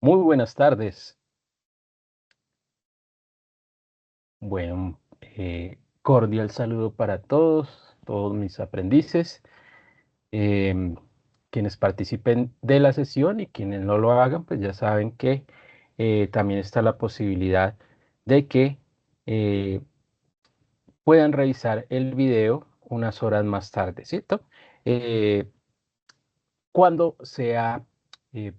Muy buenas tardes. Bueno, cordial saludo para todos mis aprendices, em, quienes participen de la sesión y quienes no lo hagan, pues ya saben que también está la posibilidad de que eh, puedan revisar el video unas horas más tarde, ¿cierto? Eh, Cuando sea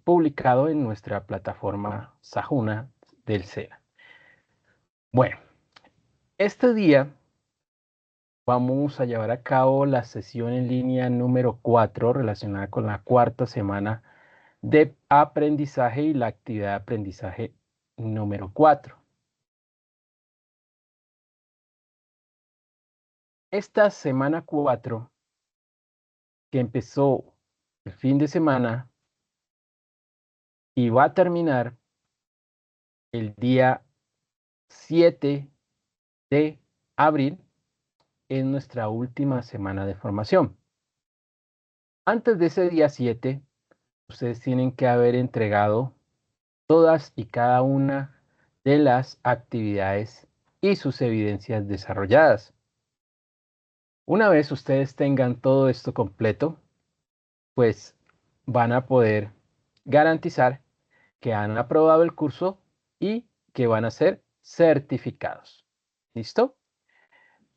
publicado en nuestra plataforma Sajuna del SEA. Bueno, este día vamos a llevar a cabo la sesión en línea número 4 relacionada con la cuarta semana de aprendizaje y la actividad de aprendizaje número 4. Esta semana 4, que empezó el fin de semana y va a terminar el día 7 de abril, es nuestra última semana de formación. Antes de ese día 7, ustedes tienen que haber entregado todas y cada una de las actividades y sus evidencias desarrolladas. Una vez ustedes tengan todo esto completo, pues van a poder garantizar que han aprobado el curso y que van a ser certificados. ¿Listo?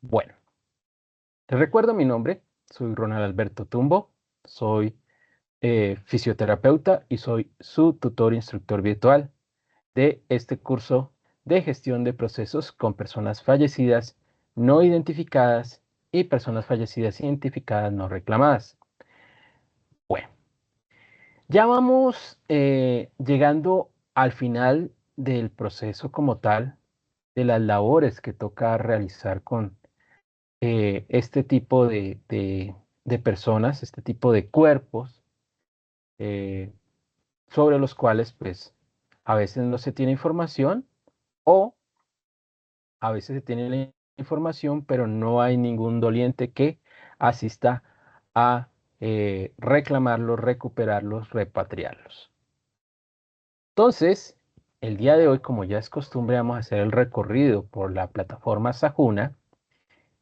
Bueno, les recuerdo mi nombre. Soy Ronald Alberto Tumbo. Soy fisioterapeuta y soy su tutor instructor virtual de este curso de gestión de procesos con personas fallecidas no identificadas y personas fallecidas identificadas no reclamadas. Bueno, ya vamos llegando al final del proceso como tal, de las labores que toca realizar con este tipo de personas, este tipo de cuerpos, eh, sobre los cuales pues a veces no se tiene información o a veces se tiene la información, pero no hay ningún doliente que asista a reclamarlos, recuperarlos, repatriarlos. Entonces, el día de hoy, como ya es costumbre, vamos a hacer el recorrido por la plataforma Sajuna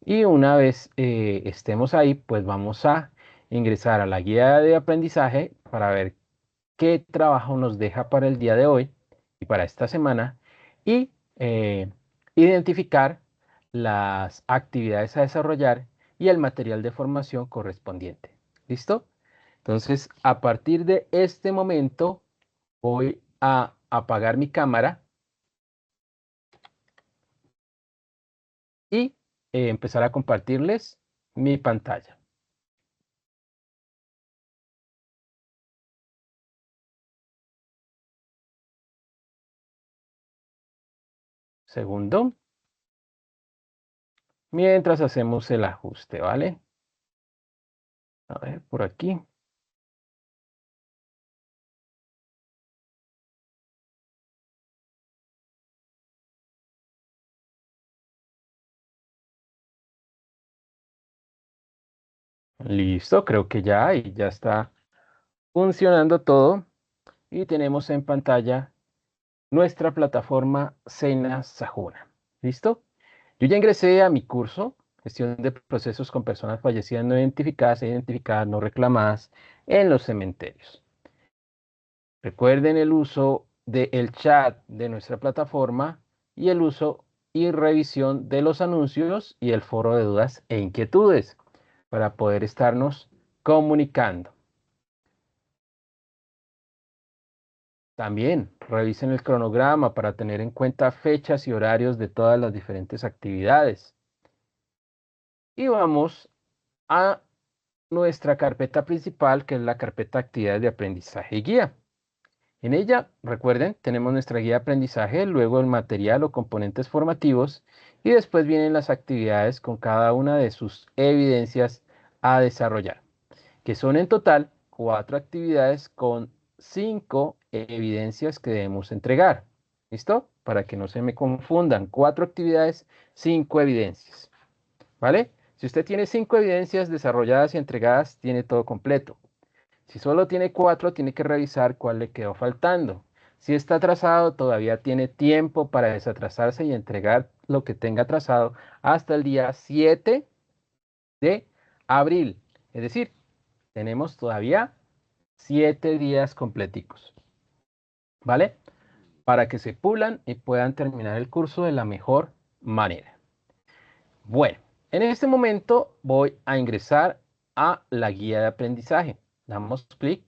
y una vez estemos ahí, pues vamos a ingresar a la guía de aprendizaje para ver qué trabajo nos deja para el día de hoy y para esta semana y identificar las actividades a desarrollar y el material de formación correspondiente. ¿Listo? Entonces, a partir de este momento, voy a apagar mi cámara y empezar a compartirles mi pantalla. Segundo, mientras hacemos el ajuste, ¿vale? A ver, por aquí. Listo, creo que ya, y ya está funcionando todo. Y tenemos en pantalla nuestra plataforma Sena Sajuna. ¿Listo? Yo ya ingresé a mi curso, gestión de procesos con personas fallecidas no identificadas e identificadas no reclamadas en los cementerios. Recuerden el uso del chat de nuestra plataforma y el uso y revisión de los anuncios y el foro de dudas e inquietudes para poder estarnos comunicando. También revisen el cronograma para tener en cuenta fechas y horarios de todas las diferentes actividades. Y vamos a nuestra carpeta principal, que es la carpeta actividades de aprendizaje y guía. En ella, recuerden, tenemos nuestra guía de aprendizaje, luego el material o componentes formativos y después vienen las actividades con cada una de sus evidencias a desarrollar, que son en total 4 actividades con 5 evidencias que debemos entregar. ¿Listo? Para que no se me confundan, 4 actividades, 5 evidencias. ¿Vale? Si usted tiene 5 evidencias desarrolladas y entregadas, tiene todo completo. Si solo tiene 4, tiene que revisar cuál le quedó faltando. Si está atrasado, todavía tiene tiempo para desatrasarse y entregar lo que tenga atrasado hasta el día 7 de abril. Es decir, tenemos todavía 7 días completicos, ¿vale? Para que se pulan y puedan terminar el curso de la mejor manera. Bueno, en este momento voy a ingresar a la guía de aprendizaje. Damos clic.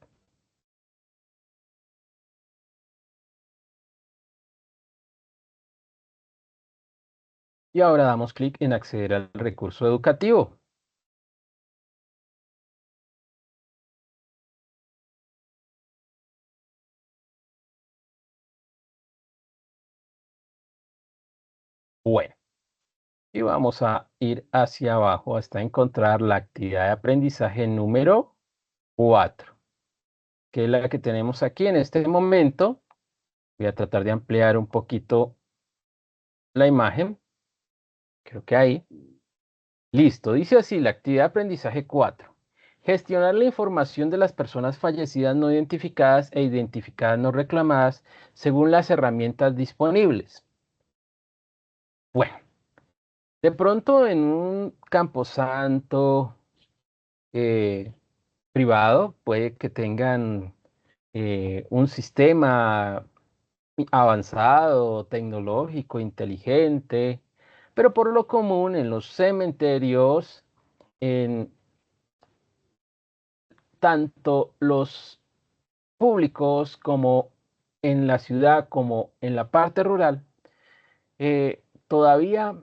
Y ahora damos clic en acceder al recurso educativo. Bueno, y vamos a ir hacia abajo hasta encontrar la actividad de aprendizaje número 4, que es la que tenemos aquí en este momento. Voy a tratar de ampliar un poquito la imagen. Creo que ahí. Listo, dice así la actividad de aprendizaje 4. Gestionar la información de las personas fallecidas no identificadas e identificadas no reclamadas según las herramientas disponibles. Bueno, de pronto en un camposanto privado puede que tengan un sistema avanzado, tecnológico, inteligente, pero por lo común en los cementerios, en tanto los públicos como en la ciudad, como en la parte rural, todavía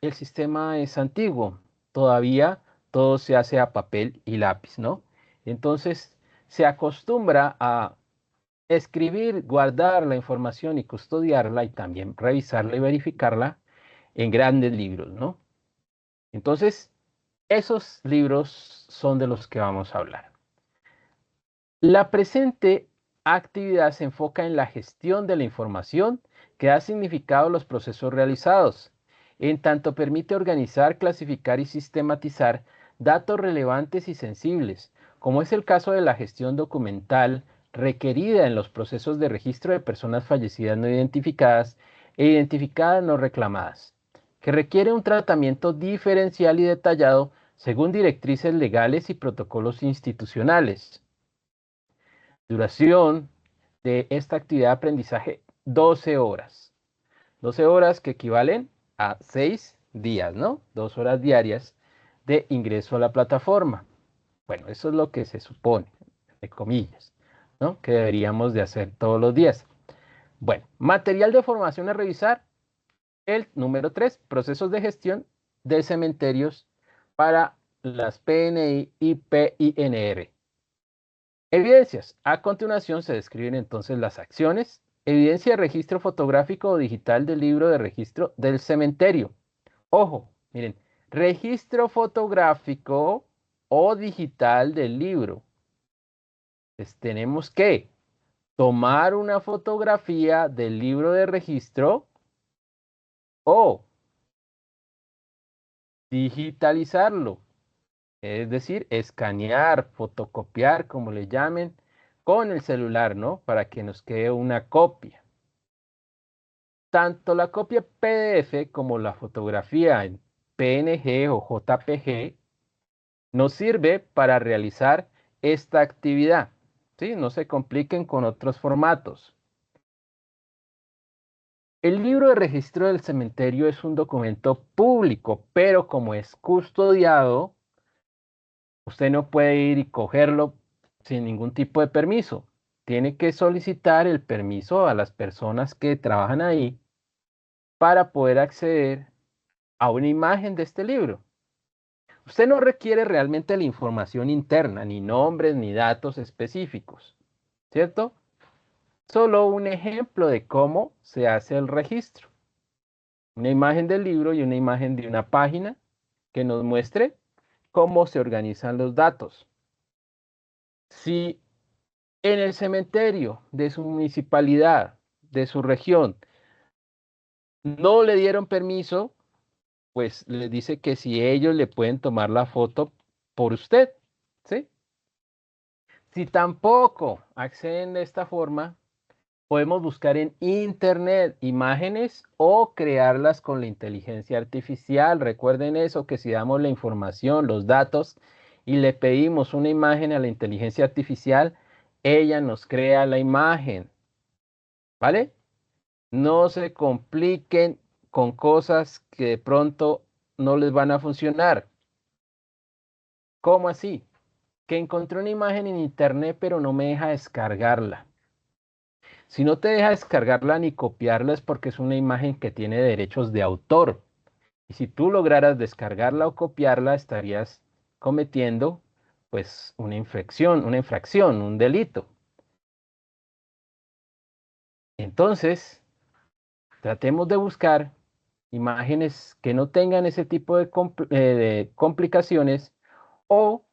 el sistema es antiguo, todavía todo se hace a papel y lápiz, ¿no? Entonces se acostumbra a escribir, guardar la información y custodiarla y también revisarla y verificarla en grandes libros, ¿no? Entonces, esos libros son de los que vamos a hablar. La presente actividad se enfoca en la gestión de la información que da significado a los procesos realizados, en tanto permite organizar, clasificar y sistematizar datos relevantes y sensibles, como es el caso de la gestión documental requerida en los procesos de registro de personas fallecidas no identificadas e identificadas no reclamadas, que requiere un tratamiento diferencial y detallado según directrices legales y protocolos institucionales. Duración de esta actividad de aprendizaje, 12 horas. 12 horas que equivalen a 6 días, ¿no? 2 horas diarias de ingreso a la plataforma. Bueno, eso es lo que se supone, de comillas, ¿no? Que deberíamos de hacer todos los días. Bueno, material de formación a revisar. El número 3, procesos de gestión de cementerios para las PNI y PINR. Evidencias. A continuación se describen entonces las acciones. Evidencia de registro fotográfico o digital del libro de registro del cementerio. Ojo, miren, registro fotográfico o digital del libro. Pues tenemos que tomar una fotografía del libro de registro o digitalizarlo. Es decir, escanear, fotocopiar, como le llamen, con el celular, ¿no? Para que nos quede una copia. Tanto la copia PDF como la fotografía en PNG o JPG nos sirve para realizar esta actividad. ¿Sí? No se compliquen con otros formatos. El libro de registro del cementerio es un documento público, pero como es custodiado, usted no puede ir y cogerlo sin ningún tipo de permiso. Tiene que solicitar el permiso a las personas que trabajan ahí para poder acceder a una imagen de este libro. Usted no requiere realmente la información interna, ni nombres, ni datos específicos, ¿cierto? Solo un ejemplo de cómo se hace el registro. Una imagen del libro y una imagen de una página que nos muestre cómo se organizan los datos. Si en el cementerio de su municipalidad, de su región, no le dieron permiso, pues les dice que si ellos le pueden tomar la foto por usted, ¿sí? Si tampoco acceden de esta forma, Podemos buscar en internet imágenes o crearlas con la inteligencia artificial. Recuerden eso, que si damos la información, los datos y le pedimos una imagen a la inteligencia artificial, ella nos crea la imagen, ¿vale? No se compliquen con cosas que de pronto no les van a funcionar. ¿Cómo así? Que encontré una imagen en internet pero no me deja descargarla. Si no te deja descargarla ni copiarla es porque es una imagen que tiene derechos de autor. Y si tú lograras descargarla o copiarla, estarías cometiendo pues una infracción, un delito. Entonces, tratemos de buscar imágenes que no tengan ese tipo de complicaciones o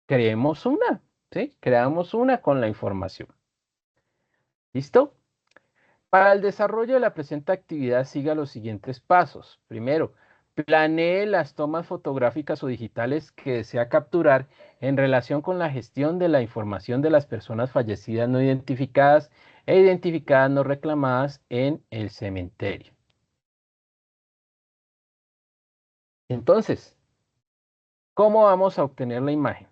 creemos una, ¿sí? Creamos una con la información. ¿Listo? Para el desarrollo de la presente actividad, siga los siguientes pasos. Primero, planee las tomas fotográficas o digitales que desea capturar en relación con la gestión de la información de las personas fallecidas no identificadas e identificadas no reclamadas en el cementerio. Entonces, ¿cómo vamos a obtener la imagen?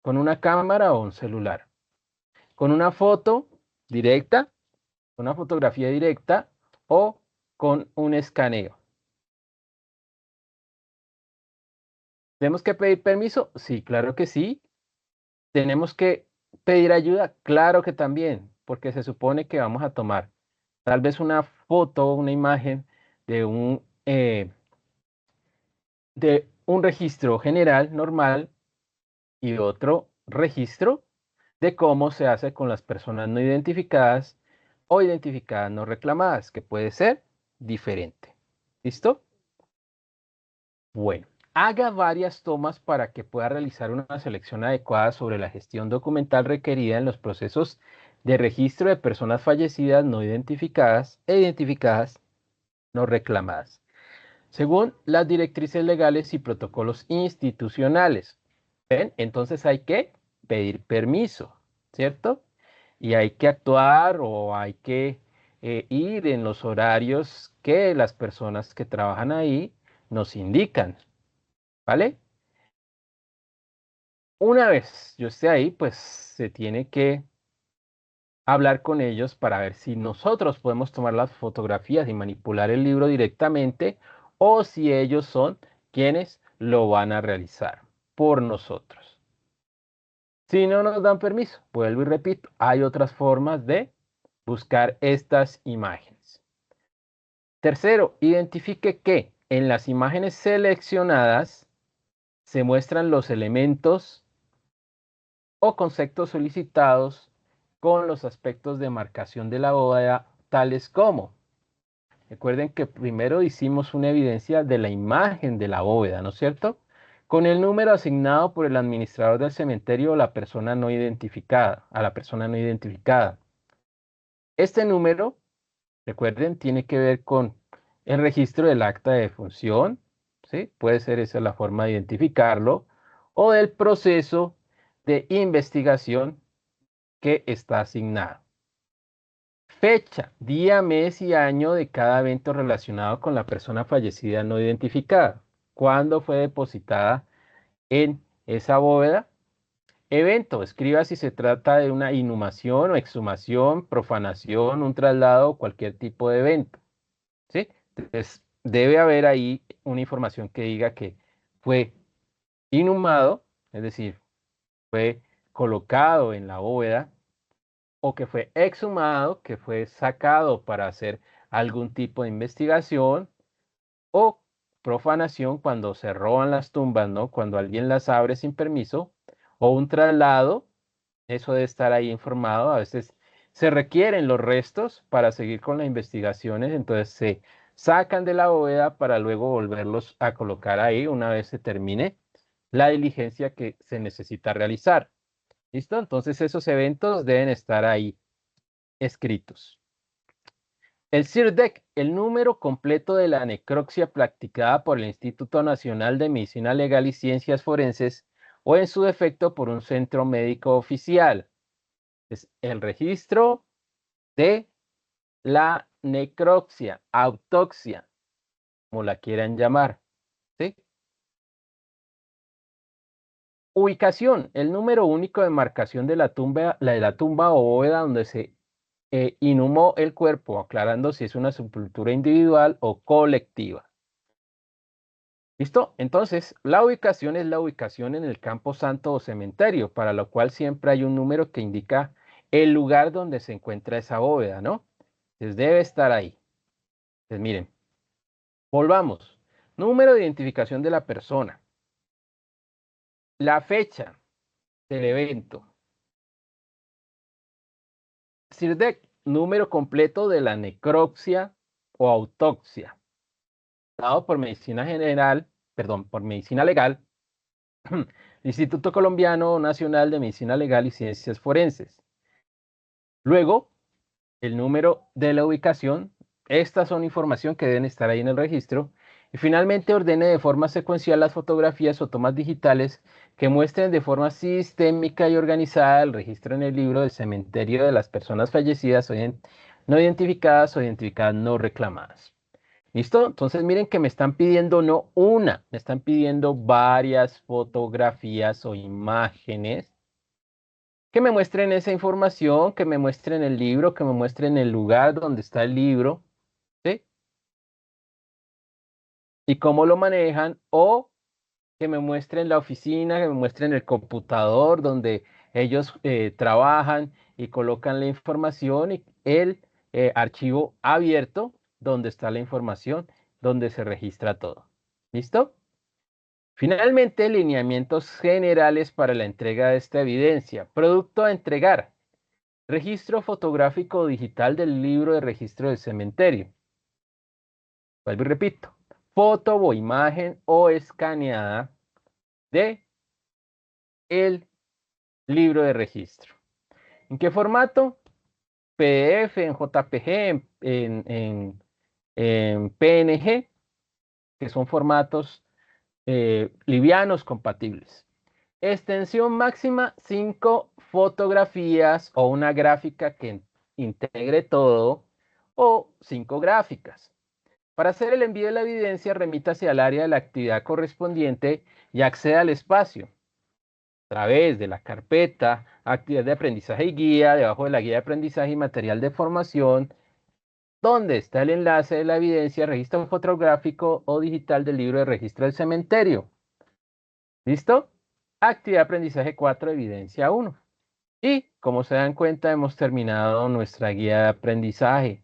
¿Con una cámara o un celular? ¿Con una foto directa, una fotografía directa o con un escaneo? ¿Tenemos que pedir permiso? Sí, claro que sí. ¿Tenemos que pedir ayuda? Claro que también, porque se supone que vamos a tomar tal vez una foto, una imagen de de un registro general normal y otro registro de cómo se hace con las personas no identificadas o identificadas no reclamadas, que puede ser diferente. ¿Listo? Bueno, haga varias tomas para que pueda realizar una selección adecuada sobre la gestión documental requerida en los procesos de registro de personas fallecidas no identificadas e identificadas no reclamadas, según las directrices legales y protocolos institucionales. ¿Ven? Entonces hay que pedir permiso, ¿cierto? Y hay que actuar o hay que ir en los horarios que las personas que trabajan ahí nos indican, ¿vale? Una vez yo esté ahí, pues se tiene que hablar con ellos para ver si nosotros podemos tomar las fotografías y manipular el libro directamente o si ellos son quienes lo van a realizar por nosotros. Si no nos dan permiso, vuelvo y repito, hay otras formas de buscar estas imágenes. Tercero, identifique que en las imágenes seleccionadas se muestran los elementos o conceptos solicitados con los aspectos de marcación de la bóveda, tales como, recuerden que primero hicimos una evidencia de la imagen de la bóveda, ¿no es cierto? Con el número asignado por el administrador del cementerio o la persona no identificada, a la persona no identificada. Este número, recuerden, tiene que ver con el registro del acta de defunción, ¿sí? Puede ser esa la forma de identificarlo, o del proceso de investigación que está asignado. Fecha, día, mes y año de cada evento relacionado con la persona fallecida no identificada. ¿Cuándo fue depositada en esa bóveda? Evento, escriba si se trata de una inhumación o exhumación, profanación, un traslado o cualquier tipo de evento. ¿Sí? Entonces, debe haber ahí una información que diga que fue inhumado, es decir, fue colocado en la bóveda, o que fue exhumado, que fue sacado para hacer algún tipo de investigación, o profanación cuando se roban las tumbas, ¿no? Cuando alguien las abre sin permiso, o un traslado, eso debe estar ahí informado. A veces se requieren los restos para seguir con las investigaciones, entonces se sacan de la bóveda para luego volverlos a colocar ahí una vez se termine la diligencia que se necesita realizar. ¿Listo? Entonces esos eventos deben estar ahí escritos. El CIRDEC, el número completo de la necropsia practicada por el Instituto Nacional de Medicina Legal y Ciencias Forenses o en su defecto por un centro médico oficial. Es el registro de la necropsia, autopsia, como la quieran llamar, ¿sí? Ubicación, el número único de marcación de la tumba o bóveda donde se inhumó el cuerpo, aclarando si es una sepultura individual o colectiva. ¿Listo? Entonces, la ubicación es la ubicación en el campo santo o cementerio, para lo cual siempre hay un número que indica el lugar donde se encuentra esa bóveda, ¿no? Entonces debe estar ahí. Entonces miren, volvamos. Número de identificación de la persona. La fecha del evento. CIRDEC, número completo de la necropsia o autopsia, dado por medicina general, perdón, por medicina legal, Instituto Colombiano Nacional de Medicina Legal y Ciencias Forenses. Luego, el número de la ubicación. Estas son información que deben estar ahí en el registro. Y finalmente ordene de forma secuencial las fotografías o tomas digitales que muestren de forma sistémica y organizada el registro en el libro del cementerio de las personas fallecidas o no identificadas o identificadas no reclamadas. ¿Listo? Entonces miren que me están pidiendo no una, me están pidiendo varias fotografías o imágenes que me muestren esa información, que me muestren el libro, que me muestren el lugar donde está el libro, ¿sí? Y cómo lo manejan, o que me muestren la oficina, que me muestren el computador donde ellos trabajan y colocan la información y el archivo abierto donde está la información, donde se registra todo. ¿Listo? Finalmente, lineamientos generales para la entrega de esta evidencia. Producto a entregar. Registro fotográfico o digital del libro de registro del cementerio. Vuelvo y repito. Foto o imagen o escaneada de el libro de registro. ¿En qué formato? PDF, en JPG, en PNG, que son formatos livianos compatibles. Extensión máxima, 5 fotografías o una gráfica que integre todo o 5 gráficas. Para hacer el envío de la evidencia, remítase al área de la actividad correspondiente y acceda al espacio a través de la carpeta actividad de aprendizaje y guía, debajo de la guía de aprendizaje y material de formación, donde está el enlace de la evidencia, registro fotográfico o digital del libro de registro del cementerio. ¿Listo? Actividad de aprendizaje 4, evidencia 1. Y como se dan cuenta, hemos terminado nuestra guía de aprendizaje.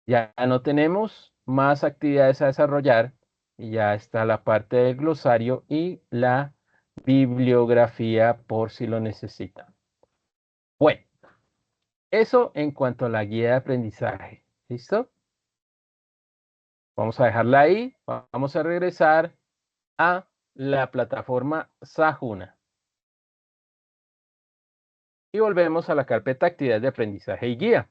Ya no tenemos más actividades a desarrollar y ya está la parte del glosario y la bibliografía por si lo necesitan. Bueno, eso en cuanto a la guía de aprendizaje. ¿Listo? Vamos a dejarla ahí. Vamos a regresar a la plataforma Sajuna. Y volvemos a la carpeta actividades de aprendizaje y guía.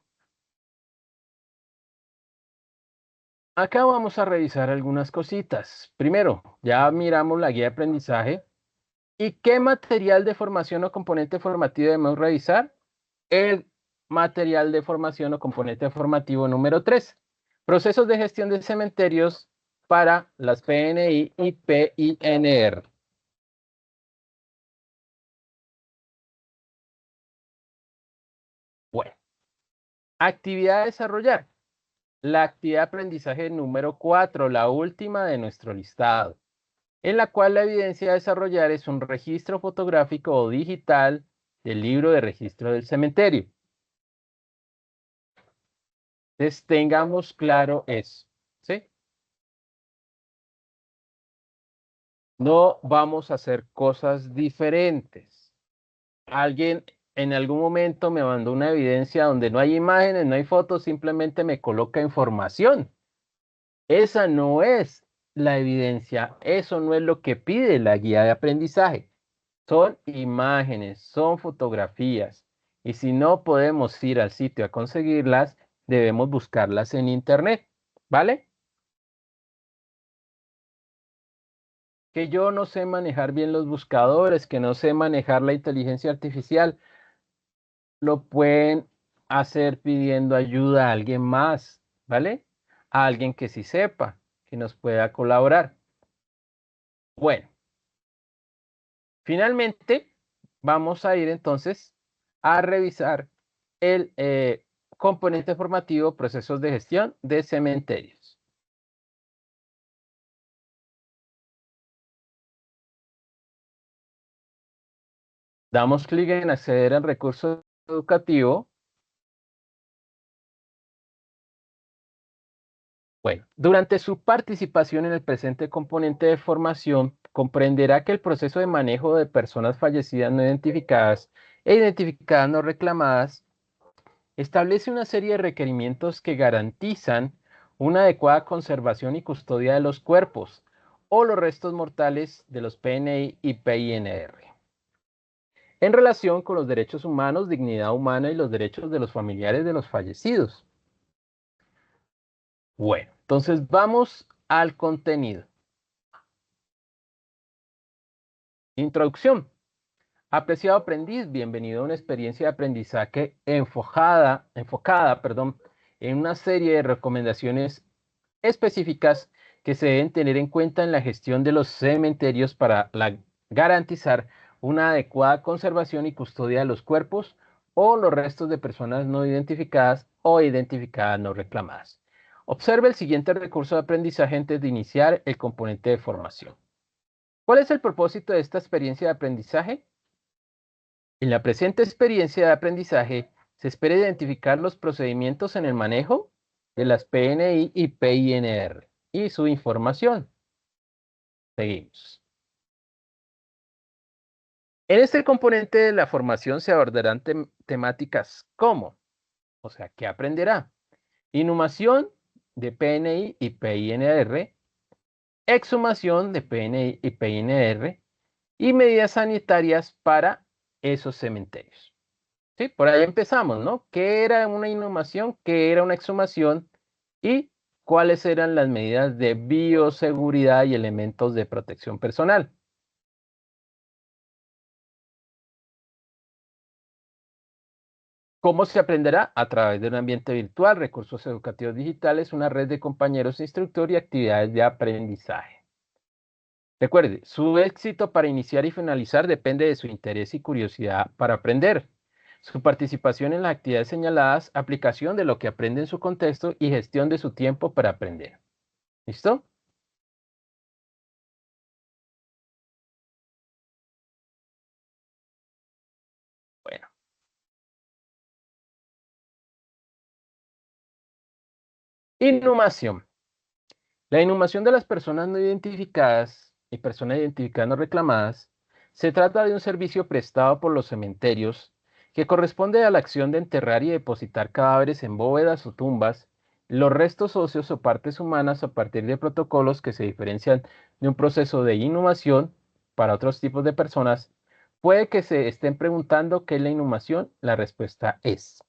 Acá vamos a revisar algunas cositas. Primero, ya miramos la guía de aprendizaje. ¿Y qué material de formación o componente formativo debemos revisar? El material de formación o componente formativo número 3. Procesos de gestión de cementerios para las PNI y PINR. Bueno, actividad a desarrollar. La actividad de aprendizaje número 4, la última de nuestro listado, en la cual la evidencia a desarrollar es un registro fotográfico o digital del libro de registro del cementerio. Entonces, tengamos claro eso, ¿sí? No vamos a hacer cosas diferentes. Alguien en algún momento me mandó una evidencia donde no hay imágenes, no hay fotos, simplemente me coloca información. Esa no es la evidencia, eso no es lo que pide la guía de aprendizaje. Son imágenes, son fotografías. Y si no podemos ir al sitio a conseguirlas, debemos buscarlas en internet, ¿vale? Que yo no sé manejar bien los buscadores, que no sé manejar la inteligencia artificial, lo pueden hacer pidiendo ayuda a alguien más, ¿vale? A alguien que sí sepa, que nos pueda colaborar. Bueno, finalmente vamos a ir entonces a revisar el componente formativo, procesos de gestión de cementerios. Damos clic en acceder al recurso educativo. Bueno, durante su participación en el presente componente de formación, comprenderá que el proceso de manejo de personas fallecidas no identificadas e identificadas no reclamadas establece una serie de requerimientos que garantizan una adecuada conservación y custodia de los cuerpos o los restos mortales de los PNI y PINR en relación con los derechos humanos, dignidad humana y los derechos de los familiares de los fallecidos. Bueno, entonces vamos al contenido. Introducción. Apreciado aprendiz, bienvenido a una experiencia de aprendizaje enfocada, en una serie de recomendaciones específicas que se deben tener en cuenta en la gestión de los cementerios para garantizar una adecuada conservación y custodia de los cuerpos o los restos de personas no identificadas o identificadas no reclamadas. Observe el siguiente recurso de aprendizaje antes de iniciar el componente de formación. ¿Cuál es el propósito de esta experiencia de aprendizaje? En la presente experiencia de aprendizaje, se espera identificar los procedimientos en el manejo de las PNI y PINR y su información. Seguimos. En este componente de la formación se abordarán temáticas como, o sea, ¿qué aprenderá? Inhumación de PNI y PINR, exhumación de PNI y PINR y medidas sanitarias para esos cementerios. Sí, por ahí empezamos, ¿no? ¿Qué era una inhumación? ¿Qué era una exhumación? ¿Y cuáles eran las medidas de bioseguridad y elementos de protección personal? ¿Cómo se aprenderá? A través de un ambiente virtual, recursos educativos digitales, una red de compañeros instructor y actividades de aprendizaje. Recuerde, su éxito para iniciar y finalizar depende de su interés y curiosidad para aprender. Su participación en las actividades señaladas, aplicación de lo que aprende en su contexto y gestión de su tiempo para aprender. ¿Listo? Bueno, inhumación. La inhumación de las personas no identificadas y personas identificadas no reclamadas se trata de un servicio prestado por los cementerios que corresponde a la acción de enterrar y depositar cadáveres en bóvedas o tumbas, los restos óseos o partes humanas a partir de protocolos que se diferencian de un proceso de inhumación para otros tipos de personas. Puede que se estén preguntando qué es la inhumación. La respuesta es: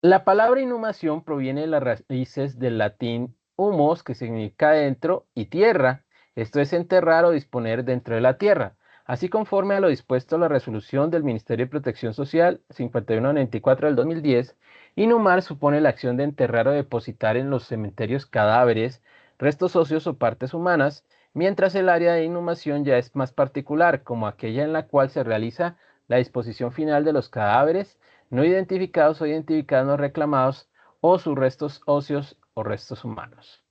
la palabra inhumación proviene de las raíces del latín humus, que significa dentro, y tierra. Esto es enterrar o disponer dentro de la tierra. Así conforme a lo dispuesto en la resolución del Ministerio de Protección Social 5194 del 2010, inhumar supone la acción de enterrar o depositar en los cementerios cadáveres, restos óseos o partes humanas, mientras el área de inhumación ya es más particular, como aquella en la cual se realiza la disposición final de los cadáveres no identificados o identificados no reclamados o sus restos óseos o restos humanos.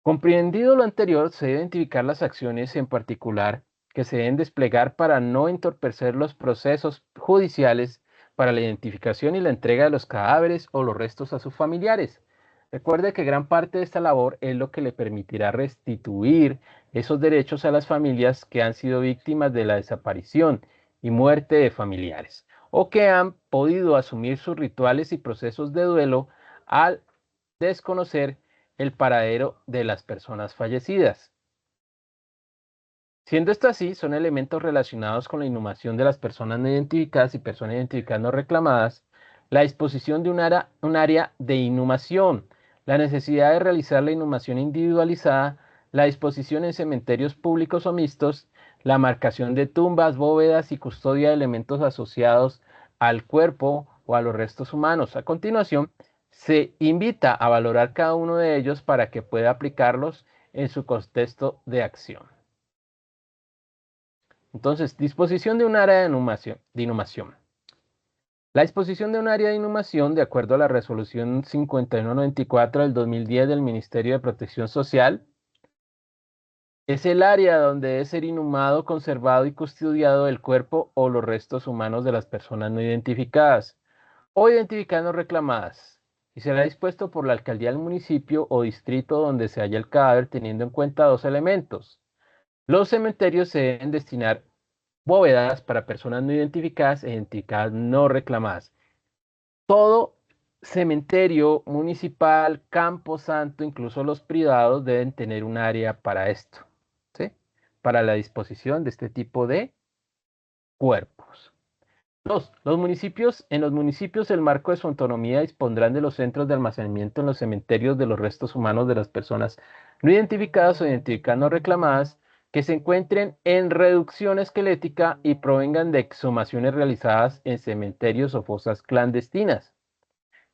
Comprendido lo anterior, se deben identificar las acciones en particular que se deben desplegar para no entorpecer los procesos judiciales para la identificación y la entrega de los cadáveres o los restos a sus familiares. Recuerde que gran parte de esta labor es lo que le permitirá restituir esos derechos a las familias que han sido víctimas de la desaparición y muerte de familiares o que han podido asumir sus rituales y procesos de duelo al desconocer el paradero de las personas fallecidas. Siendo esto así, son elementos relacionados con la inhumación de las personas no identificadas y personas identificadas no reclamadas, la disposición de un área de inhumación, la necesidad de realizar la inhumación individualizada, la disposición en cementerios públicos o mixtos, la marcación de tumbas, bóvedas y custodia de elementos asociados al cuerpo o a los restos humanos. A continuación, se invita a valorar cada uno de ellos para que pueda aplicarlos en su contexto de acción. Entonces, disposición de un área de inhumación. La disposición de un área de inhumación, de acuerdo a la resolución 5194 del 2010 del Ministerio de Protección Social, es el área donde debe ser inhumado, conservado y custodiado el cuerpo o los restos humanos de las personas no identificadas o identificadas no reclamadas, y será dispuesto por la alcaldía del municipio o distrito donde se halla el cadáver, teniendo en cuenta dos elementos. Los cementerios se deben destinar bóvedas para personas no identificadas e identificadas no reclamadas. Todo cementerio municipal, camposanto, incluso los privados, deben tener un área para esto, ¿sí? Para la disposición de este tipo de cuerpos. En los municipios el marco de su autonomía dispondrán de los centros de almacenamiento en los cementerios de los restos humanos de las personas no identificadas o identificadas no reclamadas que se encuentren en reducción esquelética y provengan de exhumaciones realizadas en cementerios o fosas clandestinas.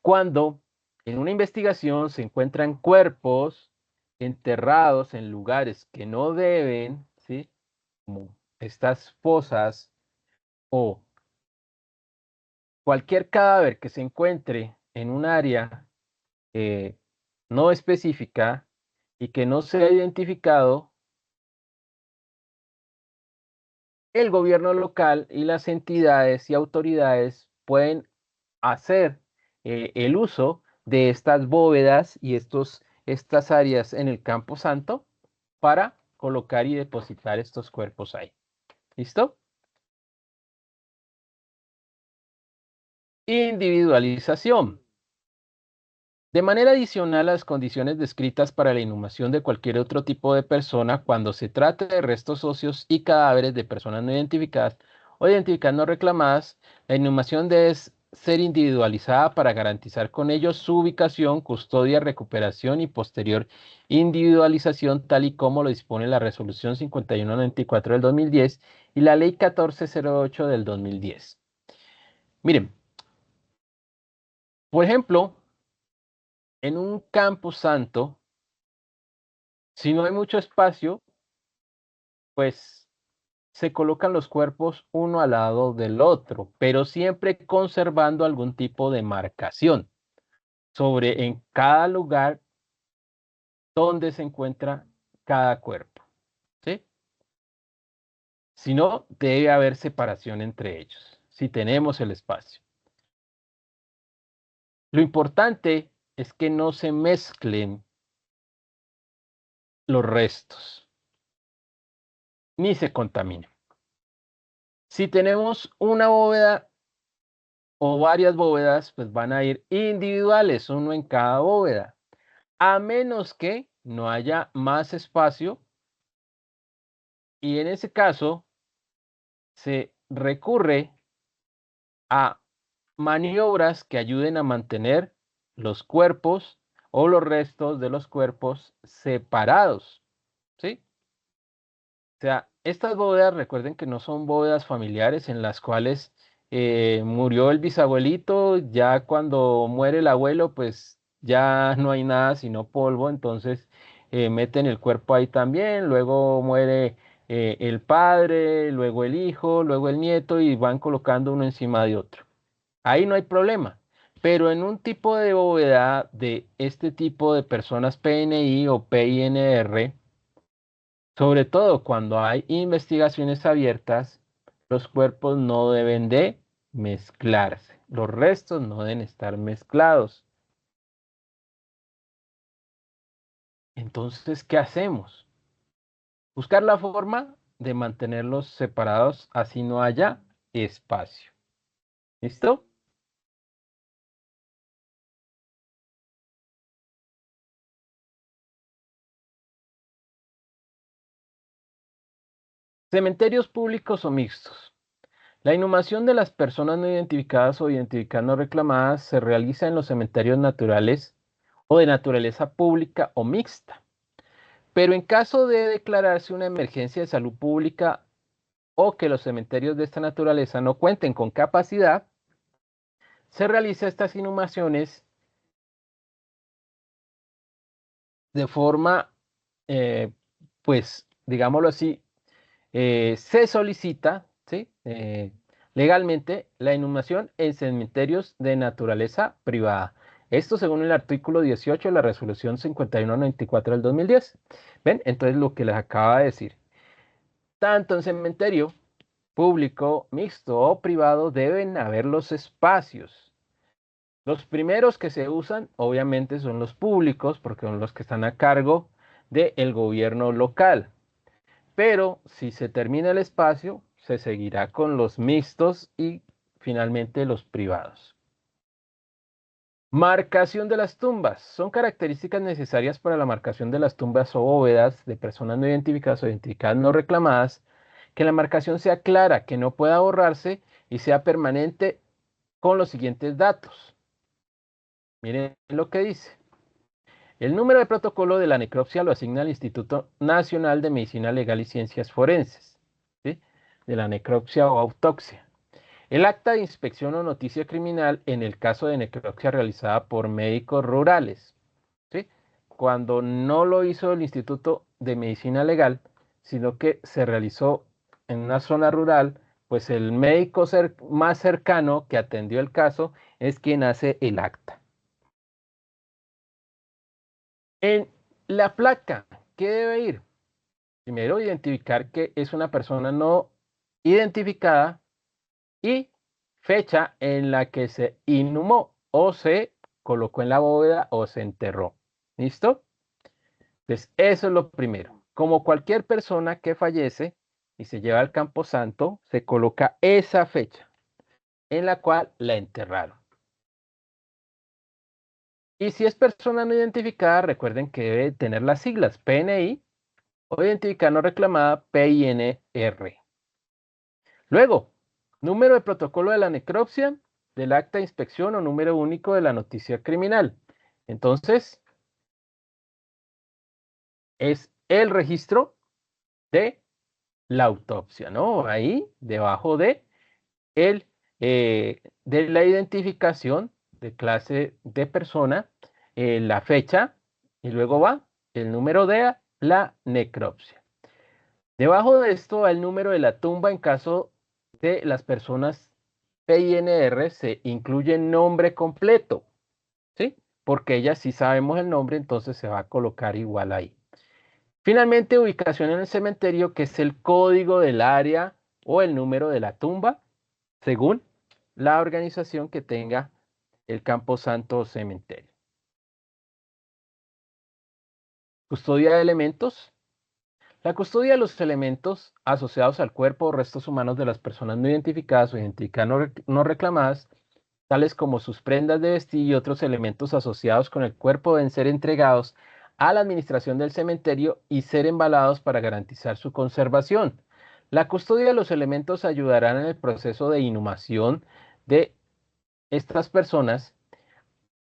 Cuando en una investigación se encuentran cuerpos enterrados en lugares que no deben, ¿sí? Como estas fosas o cualquier cadáver que se encuentre en un área eh, no específica y que no sea identificado, el gobierno local y las entidades y autoridades pueden hacer el uso de estas bóvedas y estas áreas en el Campo Santo para colocar y depositar estos cuerpos ahí. ¿Listo? Individualización. De manera adicional a las condiciones descritas para la inhumación de cualquier otro tipo de persona, cuando se trate de restos óseos y cadáveres de personas no identificadas o identificadas no reclamadas, la inhumación debe ser individualizada para garantizar con ello su ubicación, custodia, recuperación y posterior individualización, tal y como lo dispone la Resolución 5194 del 2010 y la Ley 1408 del 2010. Miren, por ejemplo, en un campo santo, si no hay mucho espacio, pues se colocan los cuerpos uno al lado del otro, pero siempre conservando algún tipo de marcación sobre en cada lugar donde se encuentra cada cuerpo, ¿sí? Si no, debe haber separación entre ellos, si tenemos el espacio. Lo importante es que no se mezclen los restos, ni se contaminen. Si tenemos una bóveda o varias bóvedas, pues van a ir individuales, uno en cada bóveda, a menos que no haya más espacio, y en ese caso se recurre a maniobras que ayuden a mantener los cuerpos o los restos de los cuerpos separados, ¿sí? O sea, estas bóvedas, recuerden que no son bóvedas familiares en las cuales murió el bisabuelito, ya cuando muere el abuelo, pues ya no hay nada sino polvo, entonces meten el cuerpo ahí también, luego muere el padre, luego el hijo, luego el nieto y van colocando uno encima de otro. Ahí no hay problema. Pero en un tipo de bóveda de este tipo de personas PNI o PINR, sobre todo cuando hay investigaciones abiertas, los cuerpos no deben de mezclarse. Los restos no deben estar mezclados. Entonces, ¿qué hacemos? Buscar la forma de mantenerlos separados así no haya espacio. ¿Listo? Cementerios públicos o mixtos. La inhumación de las personas no identificadas o identificadas no reclamadas se realiza en los cementerios naturales o de naturaleza pública o mixta. Pero en caso de declararse una emergencia de salud pública o que los cementerios de esta naturaleza no cuenten con capacidad, se realizan estas inhumaciones de forma, pues, digámoslo así, se solicita, ¿sí? Legalmente la inhumación en cementerios de naturaleza privada. Esto según el artículo 18 de la resolución 5194 del 2010. ¿Ven? Entonces lo que les acaba de decir. Tanto en cementerio público, mixto o privado deben haber los espacios. Los primeros que se usan obviamente son los públicos porque son los que están a cargo del gobierno local. Pero si se termina el espacio, se seguirá con los mixtos y finalmente los privados. Marcación de las tumbas. Son características necesarias para la marcación de las tumbas o bóvedas de personas no identificadas o identificadas no reclamadas, que la marcación sea clara, que no pueda borrarse y sea permanente con los siguientes datos. Miren lo que dice. El número de protocolo de la necropsia lo asigna el Instituto Nacional de Medicina Legal y Ciencias Forenses, ¿sí? De la necropsia o autopsia. El acta de inspección o noticia criminal en el caso de necropsia realizada por médicos rurales, ¿sí? Cuando no lo hizo el Instituto de Medicina Legal, sino que se realizó en una zona rural, pues el médico más cercano que atendió el caso es quien hace el acta. En la placa, ¿qué debe ir? Primero, identificar que es una persona no identificada y fecha en la que se inhumó o se colocó en la bóveda o se enterró. ¿Listo? Entonces, eso es lo primero. Como cualquier persona que fallece y se lleva al camposanto, se coloca esa fecha en la cual la enterraron. Y si es persona no identificada, recuerden que debe tener las siglas PNI o identificar no reclamada PINR. Luego, número de protocolo de la necropsia, del acta de inspección o número único de la noticia criminal. Entonces, es el registro de la autopsia, ¿no? Ahí, debajo de de la identificación de clase de persona, la fecha, y luego va el número de la necropsia. Debajo de esto va el número de la tumba en caso de las personas PINR, se incluye nombre completo, ¿sí? Porque ellas sí sabemos el nombre, entonces se va a colocar igual ahí. Finalmente, ubicación en el cementerio, que es el código del área o el número de la tumba, según la organización que tenga el camposanto o cementerio. Custodia de elementos. La custodia de los elementos asociados al cuerpo o restos humanos de las personas no identificadas o identificadas no reclamadas, tales como sus prendas de vestir y otros elementos asociados con el cuerpo, deben ser entregados a la administración del cementerio y ser embalados para garantizar su conservación. La custodia de los elementos ayudará en el proceso de inhumación de estas personas,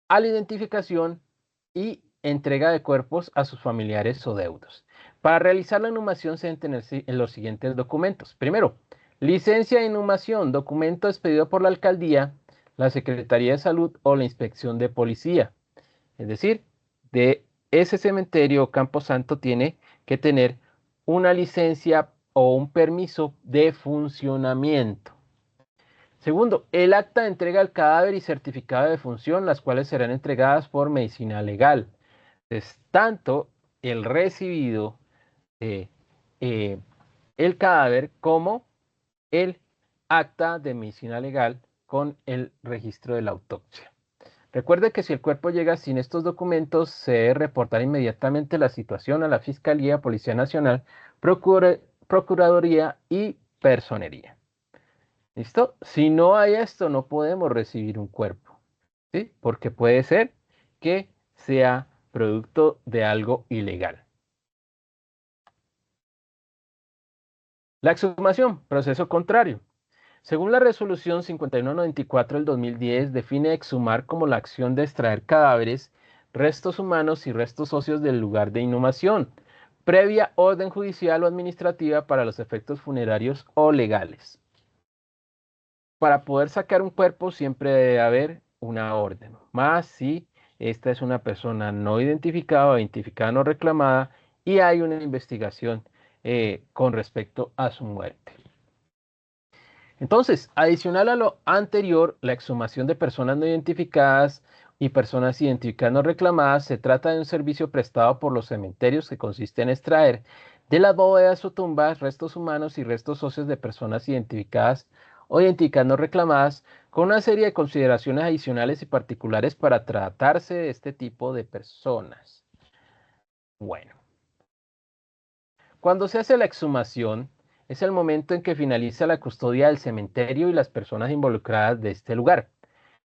a la identificación y entrega de cuerpos a sus familiares o deudos. Para realizar la inhumación se deben tener en los siguientes documentos. Primero, licencia de inhumación, documento expedido por la alcaldía, la Secretaría de Salud o la Inspección de Policía. Es decir, de ese cementerio o camposanto tiene que tener una licencia o un permiso de funcionamiento. Segundo, el acta de entrega del cadáver y certificado de defunción, las cuales serán entregadas por medicina legal. Es tanto el recibido, eh, eh, el cadáver, como el acta de medicina legal con el registro de la autopsia. Recuerde que si el cuerpo llega sin estos documentos, se debe reportar inmediatamente la situación a la Fiscalía, Policía Nacional, Procuraduría y Personería. ¿Listo? Si no hay esto, no podemos recibir un cuerpo, ¿sí? Porque puede ser que sea producto de algo ilegal. La exhumación, proceso contrario. Según la resolución 5194 del 2010, define exhumar como la acción de extraer cadáveres, restos humanos y restos óseos del lugar de inhumación, previa orden judicial o administrativa para los efectos funerarios o legales. Para poder sacar un cuerpo siempre debe haber una orden, más si esta es una persona no identificada o identificada no reclamada y hay una investigación con respecto a su muerte. Entonces, adicional a lo anterior, la exhumación de personas no identificadas y personas identificadas no reclamadas se trata de un servicio prestado por los cementerios que consiste en extraer de las bóvedas o tumbas restos humanos y restos óseos de personas identificadas o identificadas no reclamadas con una serie de consideraciones adicionales y particulares para tratarse de este tipo de personas. Bueno, cuando se hace la exhumación, es el momento en que finaliza la custodia del cementerio y las personas involucradas de este lugar.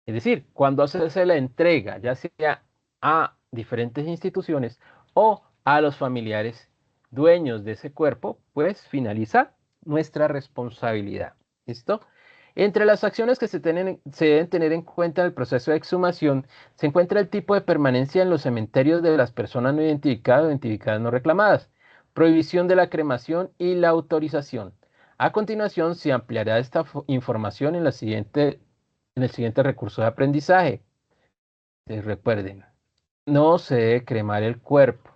Es decir, cuando se hace la entrega, ya sea a diferentes instituciones o a los familiares dueños de ese cuerpo, pues finaliza nuestra responsabilidad. ¿Listo? Entre las acciones que se deben tener en cuenta en el proceso de exhumación, se encuentra el tipo de permanencia en los cementerios de las personas no identificadas o identificadas no reclamadas, prohibición de la cremación y la autorización. A continuación, se ampliará esta información en el siguiente recurso de aprendizaje. Recuerden, no se debe cremar el cuerpo,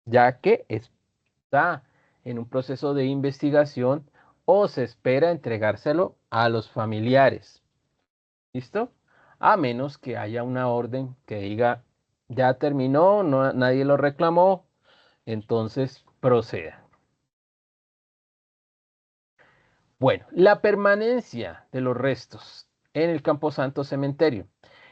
ya que está en un proceso de investigación o se espera entregárselo a los familiares. ¿Listo? A menos que haya una orden que diga, ya terminó, no, nadie lo reclamó, entonces proceda. Bueno, la permanencia de los restos en el Camposanto Cementerio.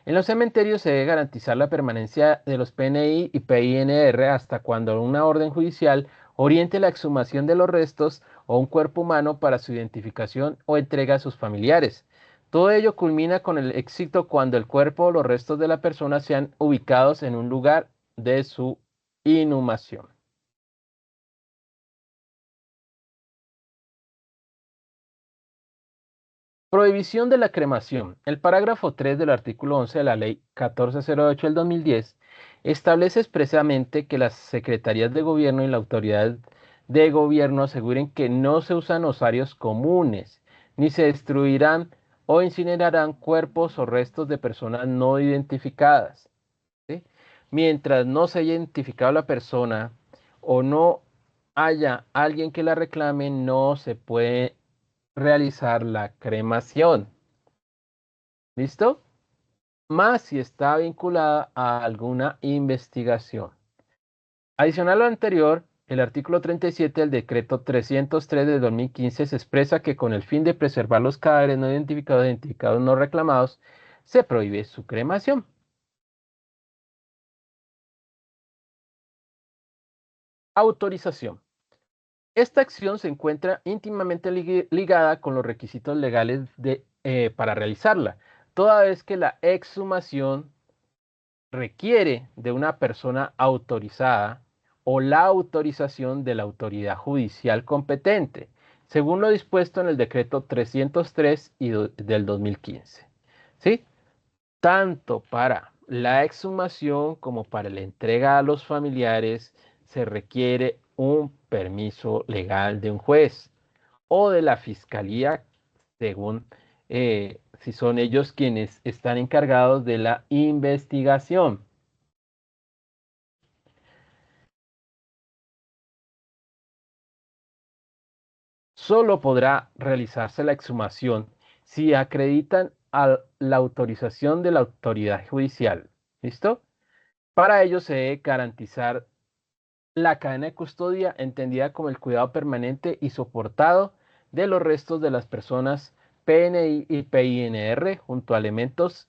En los cementerios se debe garantizar la permanencia de los PNI y PINR hasta cuando una orden judicial oriente la exhumación de los restos o un cuerpo humano para su identificación o entrega a sus familiares. Todo ello culmina con el éxito cuando el cuerpo o los restos de la persona sean ubicados en un lugar de su inhumación. Prohibición de la cremación. El parágrafo 3 del artículo 11 de la Ley 1408 del 2010 establece expresamente que las secretarías de gobierno y la autoridad de gobierno aseguren que no se usan osarios comunes, ni se destruirán o incinerarán cuerpos o restos de personas no identificadas. ¿Sí? Mientras no se haya identificado la persona o no haya alguien que la reclame, no se puede realizar la cremación. ¿Listo? Más si está vinculada a alguna investigación. Adicional a lo anterior, el artículo 37 del decreto 303 de 2015 se expresa que con el fin de preservar los cadáveres no identificados no reclamados, se prohíbe su cremación. Autorización. Esta acción se encuentra íntimamente ligada con los requisitos legales para realizarla, toda vez que la exhumación requiere de una persona autorizada o la autorización de la autoridad judicial competente, según lo dispuesto en el decreto 303 del 2015. ¿Sí? Tanto para la exhumación como para la entrega a los familiares se requiere un permiso legal de un juez o de la fiscalía, según si son ellos quienes están encargados de la investigación. Solo podrá realizarse la exhumación si acreditan la autorización de la autoridad judicial. ¿Listo? Para ello se debe garantizar la cadena de custodia, entendida como el cuidado permanente y soportado de los restos de las personas PNI y PINR junto a elementos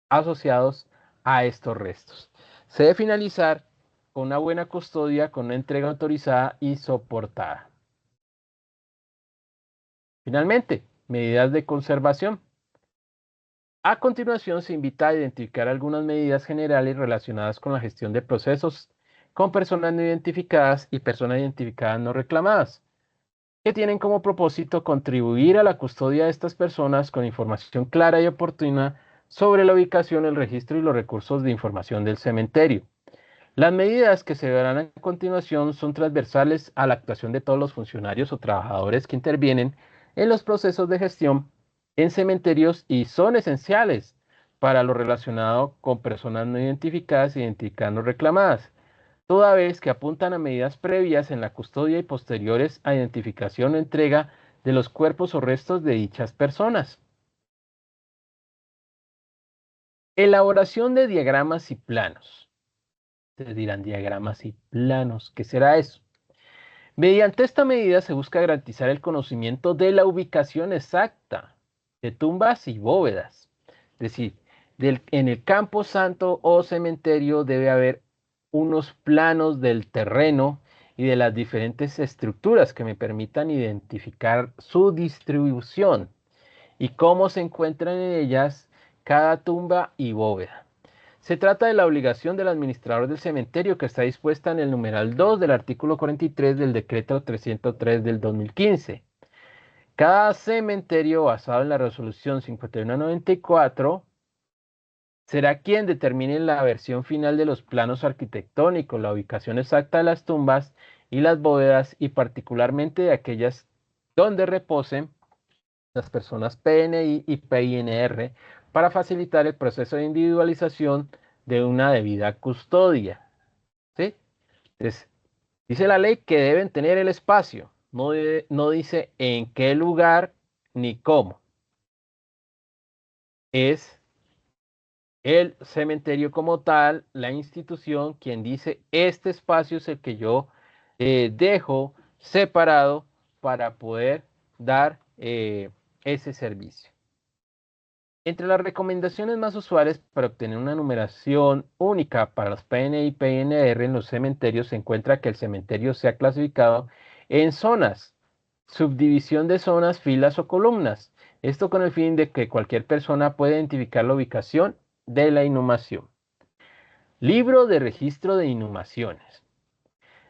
asociados a estos restos. Se debe finalizar con una buena custodia, con una entrega autorizada y soportada. Finalmente, medidas de conservación. A continuación, se invita a identificar algunas medidas generales relacionadas con la gestión de procesos con personas no identificadas y personas identificadas no reclamadas, que tienen como propósito contribuir a la custodia de estas personas con información clara y oportuna sobre la ubicación, el registro y los recursos de información del cementerio. Las medidas que se verán a continuación son transversales a la actuación de todos los funcionarios o trabajadores que intervienen en los procesos de gestión en cementerios y son esenciales para lo relacionado con personas no identificadas e identificadas no reclamadas, toda vez que apuntan a medidas previas en la custodia y posteriores a identificación o entrega de los cuerpos o restos de dichas personas. Elaboración de diagramas y planos. Ustedes dirán diagramas y planos, ¿qué será eso? Mediante esta medida se busca garantizar el conocimiento de la ubicación exacta de tumbas y bóvedas. Es decir, en el campo santo o cementerio debe haber unos planos del terreno y de las diferentes estructuras que me permitan identificar su distribución y cómo se encuentran en ellas cada tumba y bóveda. Se trata de la obligación del administrador del cementerio que está dispuesta en el numeral 2 del artículo 43 del decreto 303 del 2015. Cada cementerio basado en la resolución 5194 será quien determine la versión final de los planos arquitectónicos, la ubicación exacta de las tumbas y las bóvedas y particularmente de aquellas donde reposen las personas PNI y PINR para facilitar el proceso de individualización de una debida custodia. ¿Sí? Entonces, dice la ley que deben tener el espacio, no dice en qué lugar ni cómo. Es el cementerio como tal, la institución, quien dice este espacio es el que yo dejo separado para poder dar ese servicio. Entre las recomendaciones más usuales para obtener una numeración única para los PNI y PNR en los cementerios se encuentra que el cementerio sea clasificado en zonas, subdivisión de zonas, filas o columnas. Esto con el fin de que cualquier persona pueda identificar la ubicación de la inhumación. Libro de registro de inhumaciones.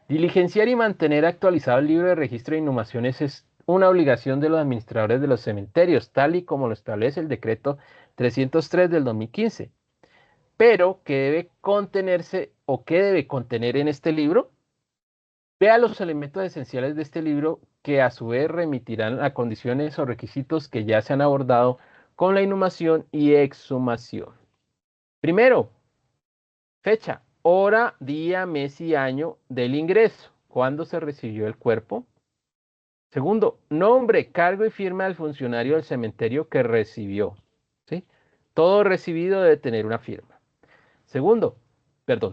Diligenciar y mantener actualizado el libro de registro de inhumaciones es una obligación de los administradores de los cementerios, tal y como lo establece el decreto 303 del 2015. Pero, ¿qué debe contenerse o qué debe contener en este libro? Vea los elementos esenciales de este libro que a su vez remitirán a condiciones o requisitos que ya se han abordado con la inhumación y exhumación. Primero, fecha, hora, día, mes y año del ingreso. ¿Cuándo se recibió el cuerpo? Segundo, nombre, cargo y firma del funcionario del cementerio que recibió. ¿Sí? Todo recibido debe tener una firma.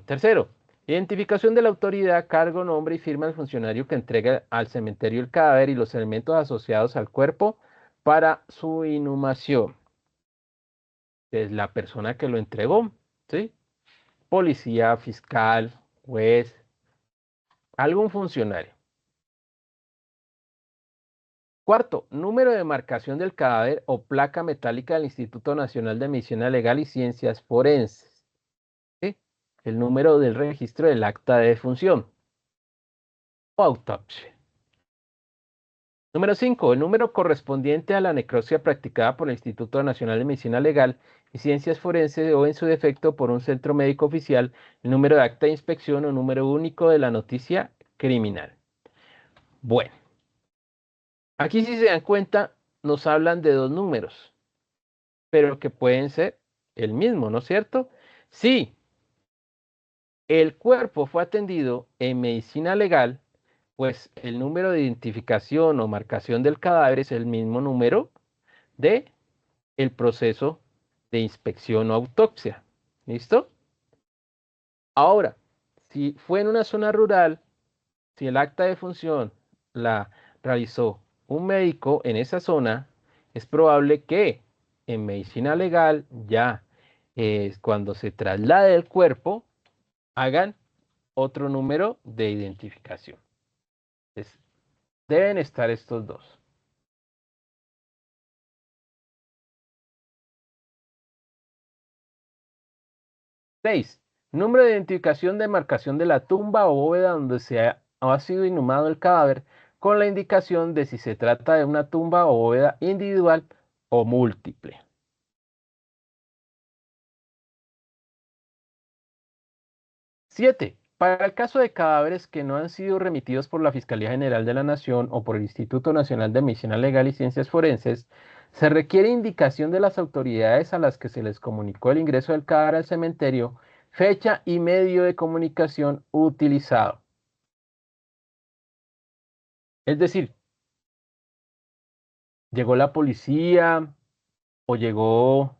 Tercero, identificación de la autoridad, cargo, nombre y firma del funcionario que entrega al cementerio el cadáver y los elementos asociados al cuerpo para su inhumación. Es la persona que lo entregó, ¿sí? Policía, fiscal, juez, algún funcionario. Cuarto, número de marcación del cadáver o placa metálica del Instituto Nacional de Medicina Legal y Ciencias Forenses. ¿Sí? El número del registro del acta de defunción o autopsia. Número 5. El número correspondiente a la necropsia practicada por el Instituto Nacional de Medicina Legal y Ciencias Forenses o en su defecto por un centro médico oficial, el número de acta de inspección o número único de la noticia criminal. Bueno, aquí si se dan cuenta nos hablan de dos números, pero que pueden ser el mismo, ¿no es cierto? Sí, el cuerpo fue atendido en medicina legal, pues el número de identificación o marcación del cadáver es el mismo número de el proceso de inspección o autopsia. ¿Listo? Ahora, si fue en una zona rural, si el acta de función la realizó un médico en esa zona, es probable que en medicina legal ya cuando se traslade el cuerpo, hagan otro número de identificación. Entonces, deben estar estos dos. 6. Número de identificación de marcación de la tumba o bóveda donde ha sido inhumado el cadáver con la indicación de si se trata de una tumba o bóveda individual o múltiple. 7. Para el caso de cadáveres que no han sido remitidos por la Fiscalía General de la Nación o por el Instituto Nacional de Medicina Legal y Ciencias Forenses, se requiere indicación de las autoridades a las que se les comunicó el ingreso del cadáver al cementerio, fecha y medio de comunicación utilizado. Es decir, llegó la policía o llegó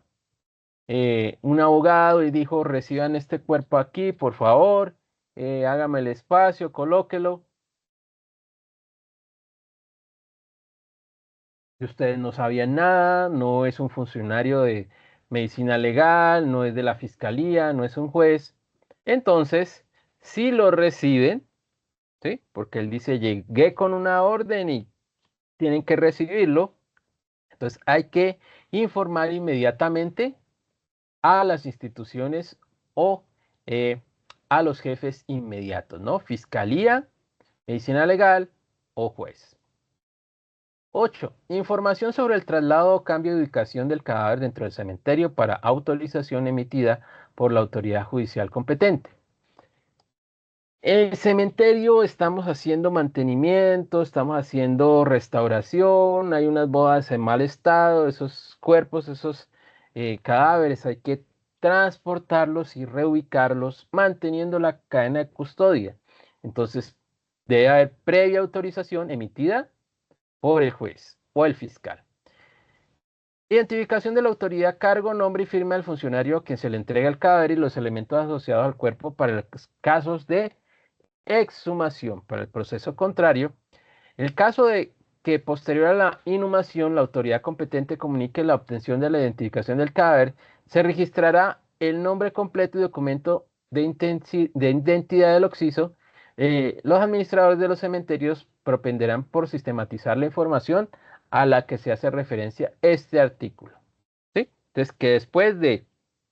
un abogado y dijo, reciban este cuerpo aquí, por favor, hágame el espacio, colóquelo. Y ustedes no sabían nada, no es un funcionario de medicina legal, no es de la fiscalía, no es un juez. Entonces, si lo reciben, ¿sí? Porque él dice, llegué con una orden y tienen que recibirlo. Entonces, hay que informar inmediatamente a las instituciones o a los jefes inmediatos, ¿no? Fiscalía, medicina legal o juez. 8. Información sobre el traslado o cambio de ubicación del cadáver dentro del cementerio para autorización emitida por la autoridad judicial competente. En el cementerio estamos haciendo mantenimiento, estamos haciendo restauración, hay unas bodas en mal estado, esos cuerpos, esos cadáveres, hay que transportarlos y reubicarlos manteniendo la cadena de custodia. Entonces, debe haber previa autorización emitida por el juez o el fiscal. Identificación de la autoridad, cargo, nombre y firma del funcionario a quien se le entrega el cadáver y los elementos asociados al cuerpo para los casos de exhumación. Para el proceso contrario, el caso de que posterior a la inhumación la autoridad competente comunique la obtención de la identificación del cadáver, se registrará el nombre completo y documento de identidad del occiso. Los administradores de los cementerios propenderán por sistematizar la información a la que se hace referencia este artículo. ¿Sí? Entonces, que después de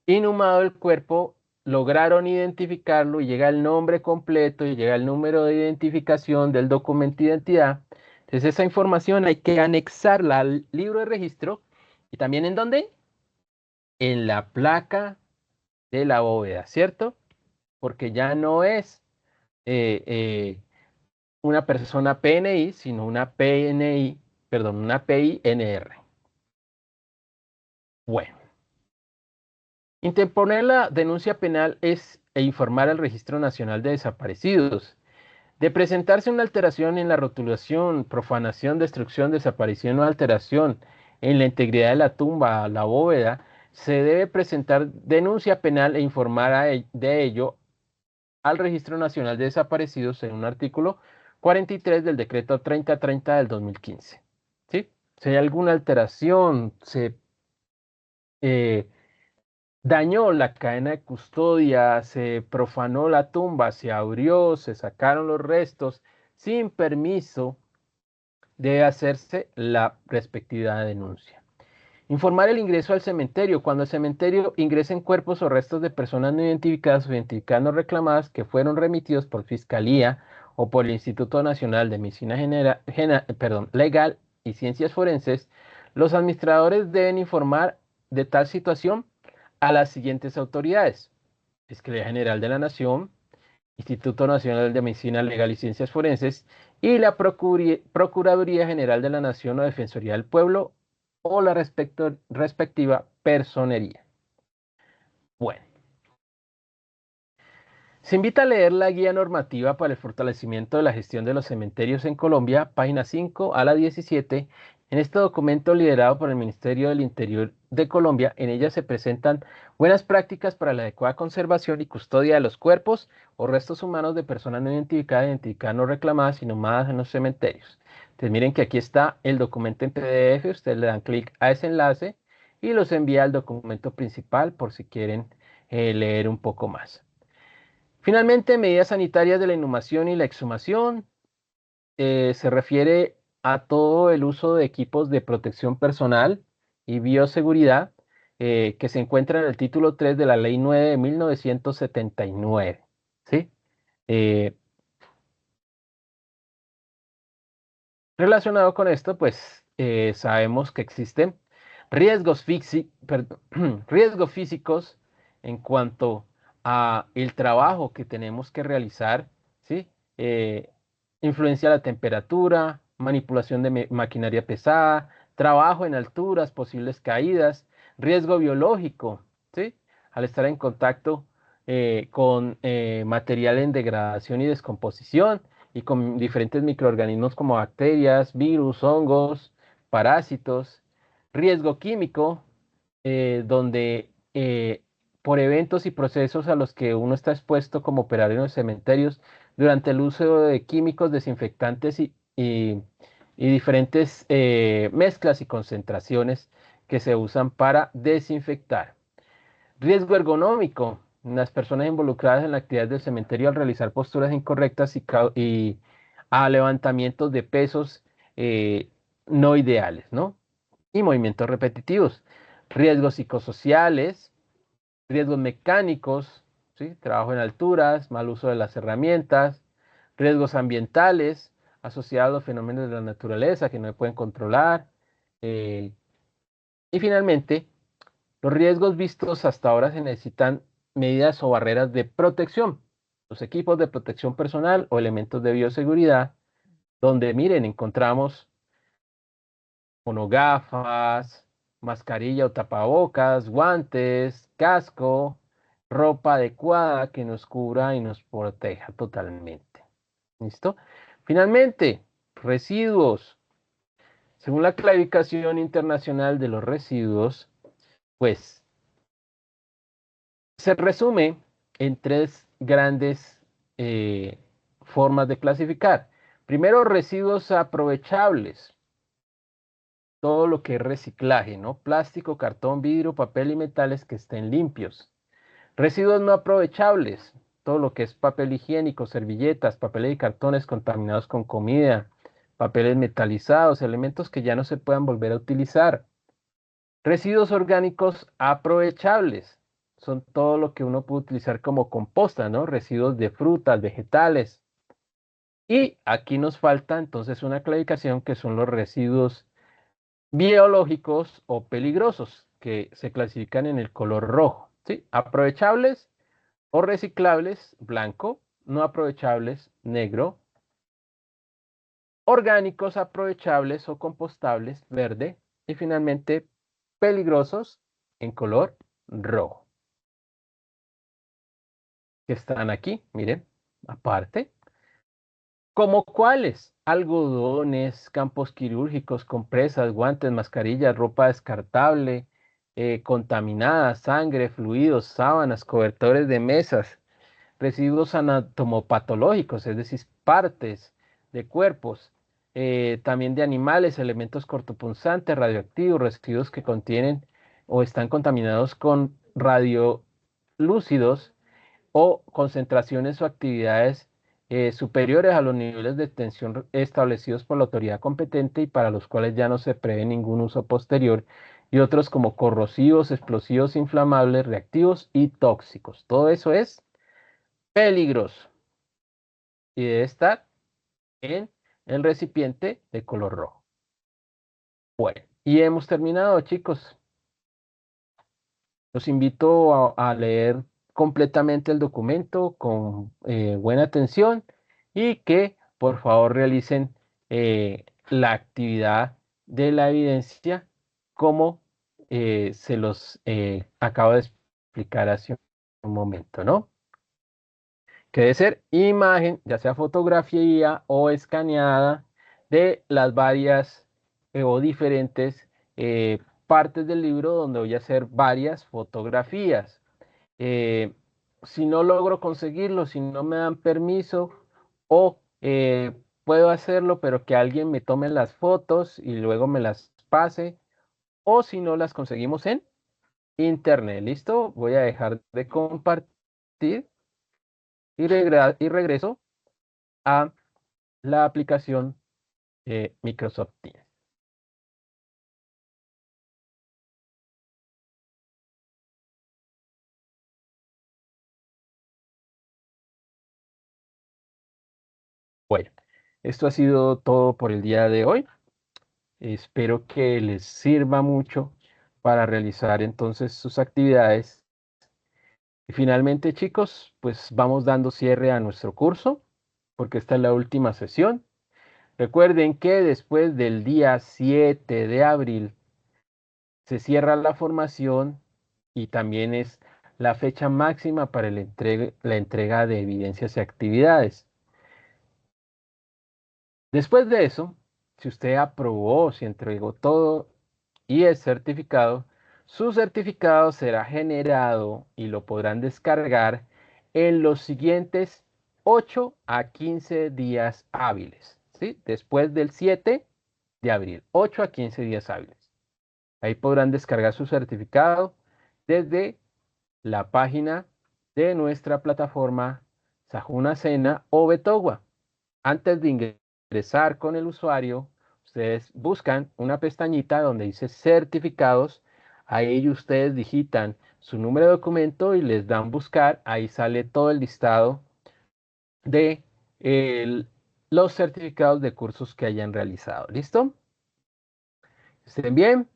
inhumado el cuerpo, lograron identificarlo y llega el nombre completo y llega el número de identificación del documento de identidad. Entonces, esa información hay que anexarla al libro de registro y también ¿en dónde? En la placa de la bóveda, ¿cierto? Porque ya no es una persona PNI, sino una PNI, perdón, una PINR. Bueno, interponer la denuncia penal es informar al Registro Nacional de Desaparecidos. De presentarse una alteración en la rotulación, profanación, destrucción, desaparición o alteración en la integridad de la tumba, la bóveda, se debe presentar denuncia penal e informar de ello al Registro Nacional de Desaparecidos en un artículo 43 del decreto 3030 del 2015. ¿Sí? Si hay alguna alteración, se dañó la cadena de custodia, se profanó la tumba, se abrió, se sacaron los restos sin permiso, debe hacerse la respectiva denuncia. Informar el ingreso al cementerio. Cuando el cementerio ingresen cuerpos o restos de personas no identificadas o identificadas no reclamadas que fueron remitidos por Fiscalía o por el Instituto Nacional de Medicina Legal y Ciencias Forenses, los administradores deben informar de tal situación a las siguientes autoridades: Fiscalía General de la Nación, Instituto Nacional de Medicina Legal y Ciencias Forenses y la Procuraduría General de la Nación o Defensoría del Pueblo o la respectiva personería. Bueno, se invita a leer la guía normativa para el fortalecimiento de la gestión de los cementerios en Colombia, página 5 a la 17. En este documento liderado por el Ministerio del Interior de Colombia, en ella se presentan buenas prácticas para la adecuada conservación y custodia de los cuerpos o restos humanos de personas no identificadas no reclamadas, inhumadas en los cementerios. Entonces miren que aquí está el documento en PDF, ustedes le dan clic a ese enlace y los envía al documento principal por si quieren leer un poco más. Finalmente, medidas sanitarias de la inhumación y la exhumación. Se refiere a todo el uso de equipos de protección personal y bioseguridad que se encuentra en el título 3 de la Ley 9 de 1979. ¿Sí? Eh, Relacionado con esto, pues sabemos que existen riesgos, riesgos físicos en cuanto a el trabajo que tenemos que realizar, ¿sí? Eh, Influencia la temperatura, manipulación de maquinaria pesada, trabajo en alturas, posibles caídas, riesgo biológico, ¿sí? Al estar en contacto con material en degradación y descomposición y con diferentes microorganismos como bacterias, virus, hongos, parásitos, riesgo químico, donde por eventos y procesos a los que uno está expuesto como operario en los cementerios durante el uso de químicos, desinfectantes y diferentes mezclas y concentraciones que se usan para desinfectar. Riesgo ergonómico. Las personas involucradas en la actividad del cementerio al realizar posturas incorrectas y a levantamientos de pesos eh, no ideales, ¿no? Y movimientos repetitivos. Riesgos psicosociales, riesgos mecánicos, ¿sí? Trabajo en alturas, mal uso de las herramientas, riesgos ambientales asociados a fenómenos de la naturaleza que no se pueden controlar. eh, y finalmente, los riesgos vistos hasta ahora se necesitan medidas o barreras de protección, los equipos de protección personal o elementos de bioseguridad, donde miren, encontramos monogafas, mascarilla o tapabocas, guantes, casco, ropa adecuada que nos cubra y nos proteja totalmente. ¿Listo? Finalmente, residuos. Según la clasificación internacional de los residuos, pues se resume en tres grandes formas de clasificar. Primero, residuos aprovechables, todo lo que es reciclaje, ¿no? Plástico, cartón, vidrio, papel y metales que estén limpios. Residuos no aprovechables, todo lo que es papel higiénico, servilletas, papeles y cartones contaminados con comida, papeles metalizados, elementos que ya no se puedan volver a utilizar. Residuos orgánicos aprovechables, son todo lo que uno puede utilizar como composta, ¿no? Residuos de frutas, vegetales. Y aquí nos falta entonces una clasificación que son los residuos biológicos o peligrosos, que se clasifican en el color rojo, ¿sí? Aprovechables o reciclables, blanco, no aprovechables, negro, orgánicos aprovechables o compostables, verde, y finalmente peligrosos en color rojo, que están aquí, miren, aparte. ¿Como cuáles? Algodones, campos quirúrgicos, compresas, guantes, mascarillas, ropa descartable, contaminada, sangre, fluidos, sábanas, cobertores de mesas, residuos anatomopatológicos, es decir, partes de cuerpos, también de animales, elementos cortopunzantes, radioactivos, residuos que contienen o están contaminados con radiolúcidos o concentraciones o actividades superiores a los niveles de tensión establecidos por la autoridad competente y para los cuales ya no se prevé ningún uso posterior, y otros como corrosivos, explosivos, inflamables, reactivos y tóxicos. Todo eso es peligroso y debe estar en el recipiente de color rojo. Bueno, y hemos terminado, chicos. Los invito a leer completamente el documento con buena atención y que por favor realicen la actividad de la evidencia como se los acabo de explicar hace un momento, ¿no? Que debe ser imagen, ya sea fotografía o escaneada, de las varias o diferentes partes del libro donde voy a hacer varias fotografías. Eh, si no logro conseguirlo, si no me dan permiso o puedo hacerlo, pero que alguien me tome las fotos y luego me las pase, o si no las conseguimos en internet. ¿Listo? Voy a dejar de compartir y regreso a la aplicación Microsoft Teams. Bueno, esto ha sido todo por el día de hoy. Espero que les sirva mucho para realizar entonces sus actividades Y finalmente, chicos, pues vamos dando cierre a nuestro curso, porque esta es la última sesión. Recuerden que después del día 7 de abril se cierra la formación y también es la fecha máxima para la entrega de evidencias y actividades. Después de eso, si usted aprobó, si entregó todo y es certificado, su certificado será generado y lo podrán descargar en los siguientes 8 a 15 días hábiles, ¿sí? Después del 7 de abril, 8 a 15 días hábiles. Ahí podrán descargar su certificado desde la página de nuestra plataforma Sajuna Sena o Betogua. Antes de ingresar con el usuario, ustedes buscan una pestañita donde dice certificados. Ahí ustedes digitan su número de documento y les dan buscar. Ahí sale todo el listado de los certificados de cursos que hayan realizado. ¿Listo? Estén bien.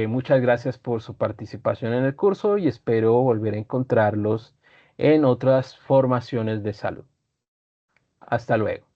Muchas gracias por su participación en el curso y espero volver a encontrarlos en otras formaciones de salud. Hasta luego.